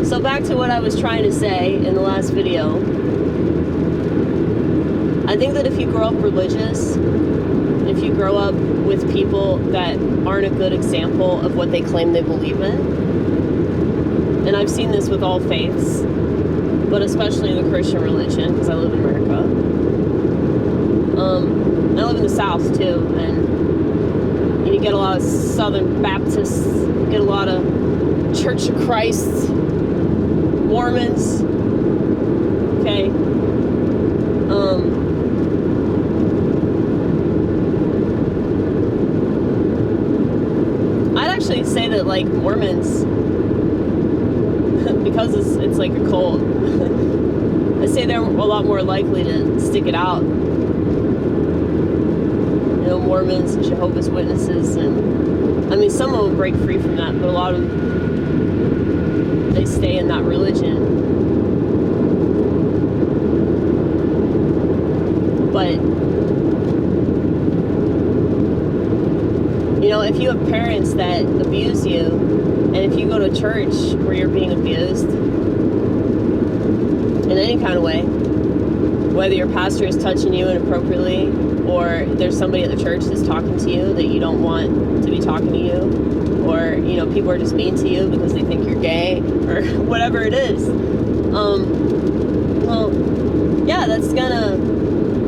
So back to what I was trying to say in the last video. I think that if you grow up religious, if you grow up with people that aren't a good example of what they claim they believe in, and I've seen this with all faiths, but especially the Christian religion, because I live in America. I live in the South too, and you get a lot of Southern Baptists, you get a lot of Church of Christ, Mormons, okay? I'd actually say that, like, Mormons, because it's like a cult, I'd say they're a lot more likely to stick it out. You know, Mormons and Jehovah's Witnesses, and I mean, some of them break free from that, but a lot of them, they stay in that religion. But, you know, if you have parents that abuse you, and if you go to church where you're being abused in any kind of way, whether your pastor is touching you inappropriately, or there's somebody at the church that's talking to you that you don't want to be talking to you, or, you know, people are just mean to you because they think you're gay, or whatever it is, well, yeah, that's gonna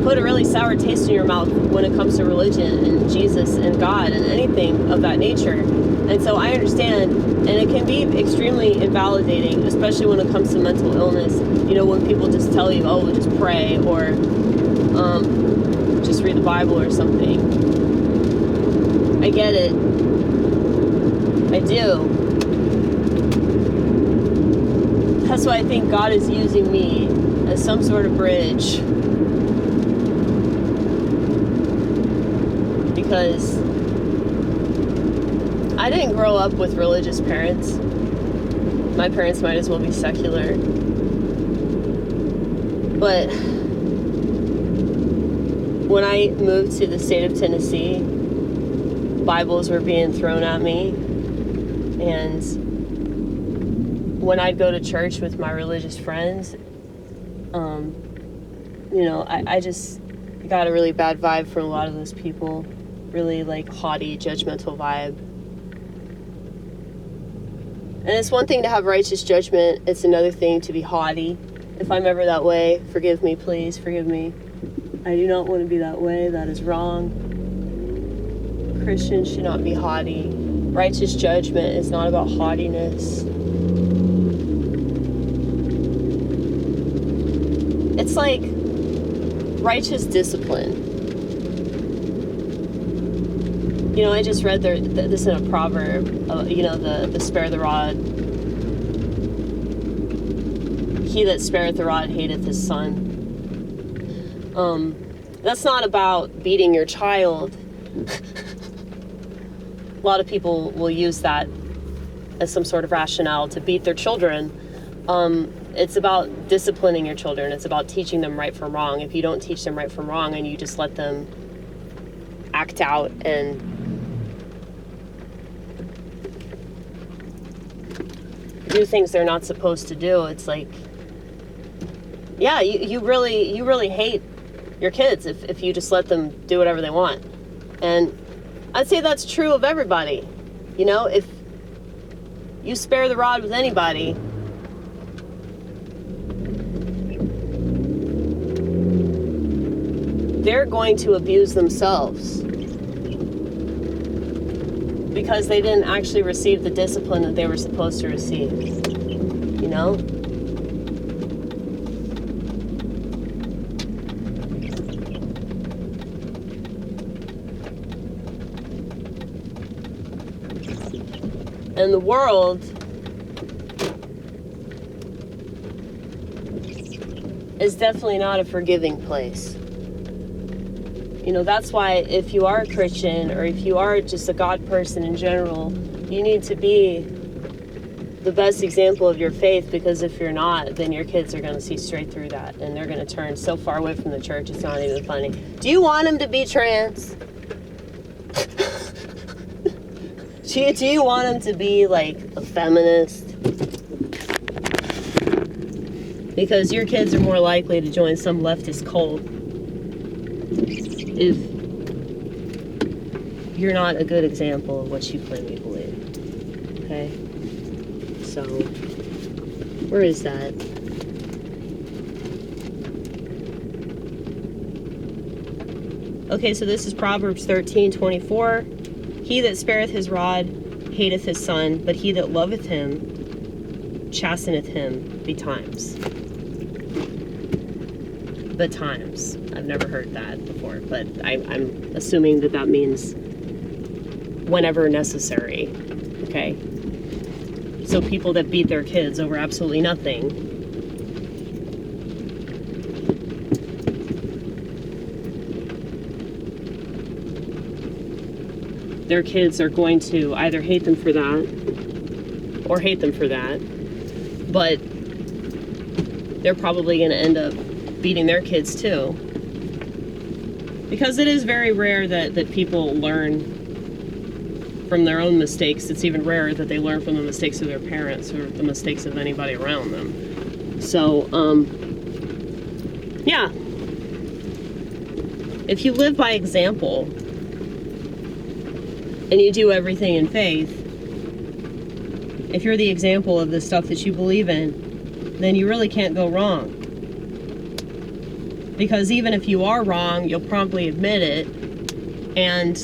put a really sour taste in your mouth when it comes to religion and Jesus and God and anything of that nature. And so I understand, and it can be extremely invalidating, especially when it comes to mental illness. You know, when people just tell you, oh, just pray, or just read the Bible or something. I get it. I do. That's why I think God is using me as some sort of bridge. Because I didn't grow up with religious parents. My parents might as well be secular. But when I moved to the state of Tennessee, Bibles were being thrown at me. And when I'd go to church with my religious friends, you know, I just got a really bad vibe from a lot of those people. Really, like, haughty, judgmental vibe. And it's one thing to have righteous judgment. It's another thing to be haughty. If I'm ever that way, forgive me, please, forgive me. I do not want to be that way. That is wrong. Christians should not be haughty. Righteous judgment is not about haughtiness. It's like righteous discipline. You know, I just read this in a proverb, you know, the spare the rod. He that spareth the rod hateth his son. That's not about beating your child. A lot of people will use that as some sort of rationale to beat their children. It's about disciplining your children. It's about teaching them right from wrong. If you don't teach them right from wrong and you just let them act out and do things they're not supposed to do, it's like, yeah, you really hate your kids if you just let them do whatever they want. And I'd say that's true of everybody. You know, if you spare the rod with anybody, they're going to abuse themselves because they didn't actually receive the discipline that they were supposed to receive, you know? And the world is definitely not a forgiving place. You know, that's why if you are a Christian or if you are just a God person in general, you need to be the best example of your faith, because if you're not, then your kids are going to see straight through that and they're going to turn so far away from the church it's not even funny. Do you want them to be trans? Do you want them to be like a feminist? Because your kids are more likely to join some leftist cult if you're not a good example of what you plainly believe. Okay? So, where is that? Okay, so this is Proverbs 13:24. He that spareth his rod hateth his son, but he that loveth him chasteneth him betimes. Betimes. I've never heard that before, but I'm assuming that that means whenever necessary. Okay? So people that beat their kids over absolutely nothing, their kids are going to either hate them for that or hate them for that, but they're probably going to end up beating their kids too. Because it is very rare that people learn from their own mistakes. It's even rarer that they learn from the mistakes of their parents or the mistakes of anybody around them. So, yeah. If you live by example and you do everything in faith, if you're the example of the stuff that you believe in, then you really can't go wrong. Because even if you are wrong, you'll promptly admit it, and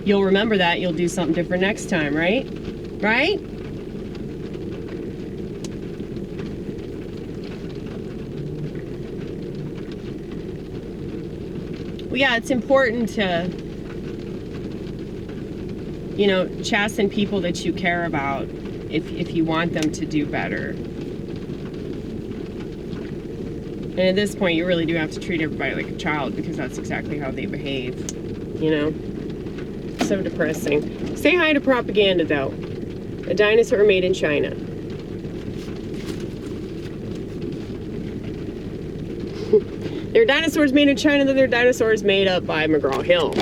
you'll remember that. You'll do something different next time, right? Right? Well, yeah, it's important to, you know, chasten people that you care about if you want them to do better. And at this point, you really do have to treat everybody like a child, because that's exactly how they behave, you know? So depressing. Say hi to propaganda, though. A dinosaur made in China. There are dinosaurs made in China, then there are dinosaurs made up by McGraw Hill.